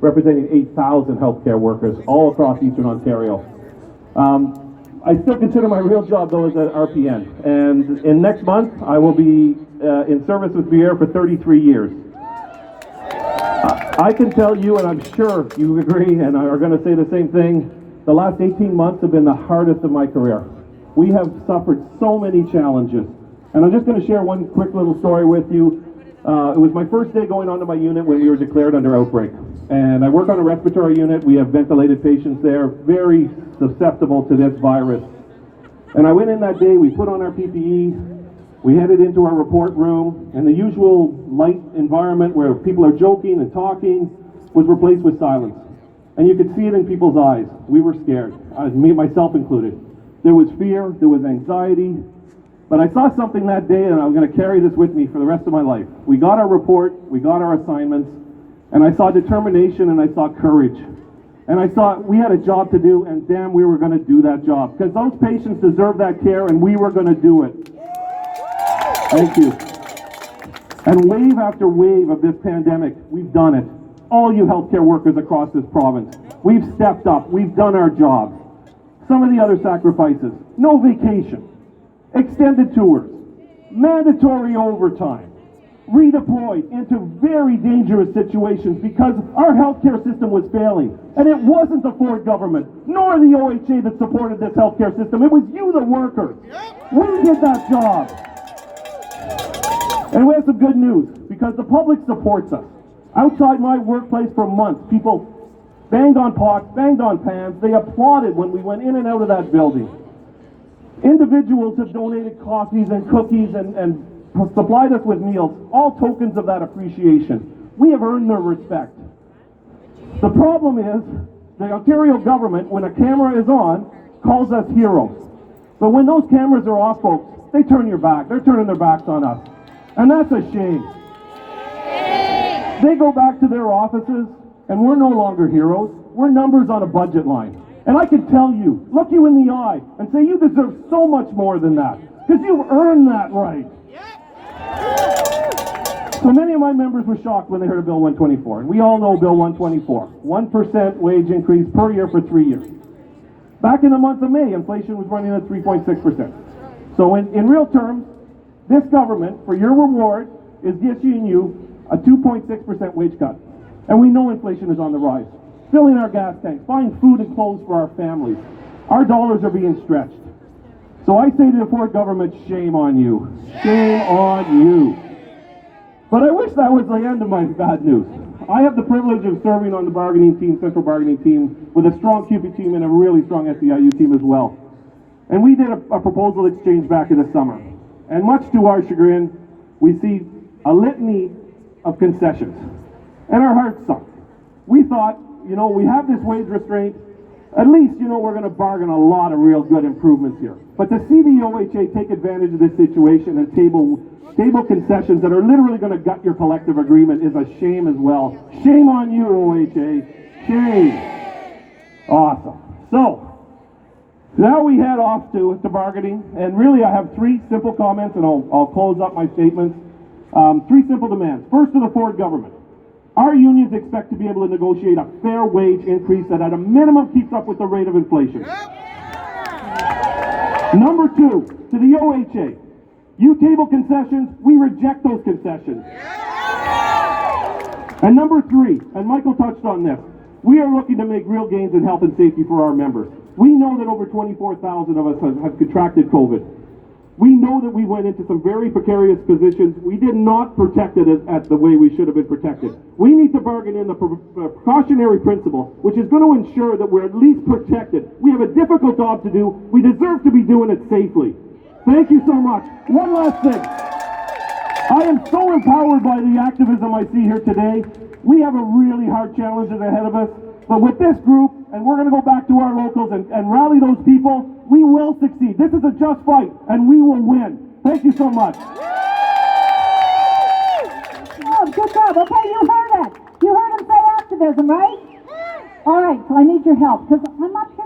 representing 8,000 healthcare workers all across Eastern Ontario. I still consider my real job, though, as an RPN. And in next month, I will be in service with Bruyere for 33 years. I can tell you, and I'm sure you agree and are going to say the same thing, the last 18 months have been the hardest of my career. We have suffered so many challenges. And I'm just going to share one quick little story with you. It was my first day going onto my unit when we were declared under outbreak. And I work on a respiratory unit. We have ventilated patients there, very susceptible to this virus. And I went in that day, we put on our PPE, we headed into our report room, and the usual light environment where people are joking and talking was replaced with silence. And you could see it in people's eyes. We were scared, me, myself included. There was fear, there was anxiety, but I saw something that day and I'm going to carry this with me for the rest of my life. We got our report, we got our assignments, and I saw determination and I saw courage. And I saw we had a job to do, and damn, we were going to do that job. Because those patients deserve that care, and we were going to do it. Thank you. And wave after wave of this pandemic, we've done it. All you healthcare workers across this province, we've stepped up, we've done our jobs. Some of the other sacrifices, no vacation, extended tours, mandatory overtime, redeployed into very dangerous situations because our healthcare system was failing. And it wasn't the Ford government, nor the OHA that supported this healthcare system. It was you, the workers. We did that job. And we have some good news, because the public supports us. Outside my workplace for months, people banged on pots, banged on pans. They applauded when we went in and out of that building. Individuals have donated coffees and cookies and supplied us with meals, all tokens of that appreciation. We have earned their respect. The problem is, the Ontario government, when a camera is on, calls us heroes. But when those cameras are off, folks, they turn your back. They're turning their backs on us. And that's a shame. They go back to their offices, and we're no longer heroes. We're numbers on a budget line. And I can tell you, look you in the eye, and say you deserve so much more than that, because you've earned that right. So many of my members were shocked when they heard of Bill 124, and we all know Bill 124, 1% wage increase per year for 3 years. Back in the month of May, inflation was running at 3.6%. So in real terms, this government, for your reward, is issuing you a 2.6% wage cut. And we know inflation is on the rise. Filling our gas tanks, buying food and clothes for our families. Our dollars are being stretched. So I say to the Ford government, shame on you. Shame on you. But I wish that was the end of my bad news. I have the privilege of serving on the bargaining team, central bargaining team, with a strong CUPE team and a really strong SEIU team as well. And we did a proposal exchange back in the summer. And much to our chagrin, we see a litany of concessions. And our hearts sunk. We thought, you know, we have this wage restraint. At least, you know, we're going to bargain a lot of real good improvements here. But to see the OHA take advantage of this situation and table concessions that are literally going to gut your collective agreement is a shame as well. Shame on you, OHA. Shame. Awesome. So, now we head off to bargaining. And really, I have three simple comments, and I'll close up my statements. Three simple demands. First, to the Ford government. Our unions expect to be able to negotiate a fair wage increase that at a minimum keeps up with the rate of inflation. Number two, to the OHA. You table concessions, we reject those concessions. And number three, and Michael touched on this, we are looking to make real gains in health and safety for our members. We know that over 24,000 of us have contracted COVID. We know that we went into some very precarious positions. We did not protect it at the way we should have been protected. We need to bargain in the precautionary principle, which is going to ensure that we're at least protected. We have a difficult job to do. We deserve to be doing it safely. Thank you so much. One last thing. I am so empowered by the activism I see here today. We have a really hard challenge ahead of us. But with this group, and we're going to go back to our locals and rally those people, we will succeed. This is a just fight, and we will win. Thank you so much. Oh, good job. Okay, you heard it. You heard him say activism, right? All right, so I need your help, because I'm not sure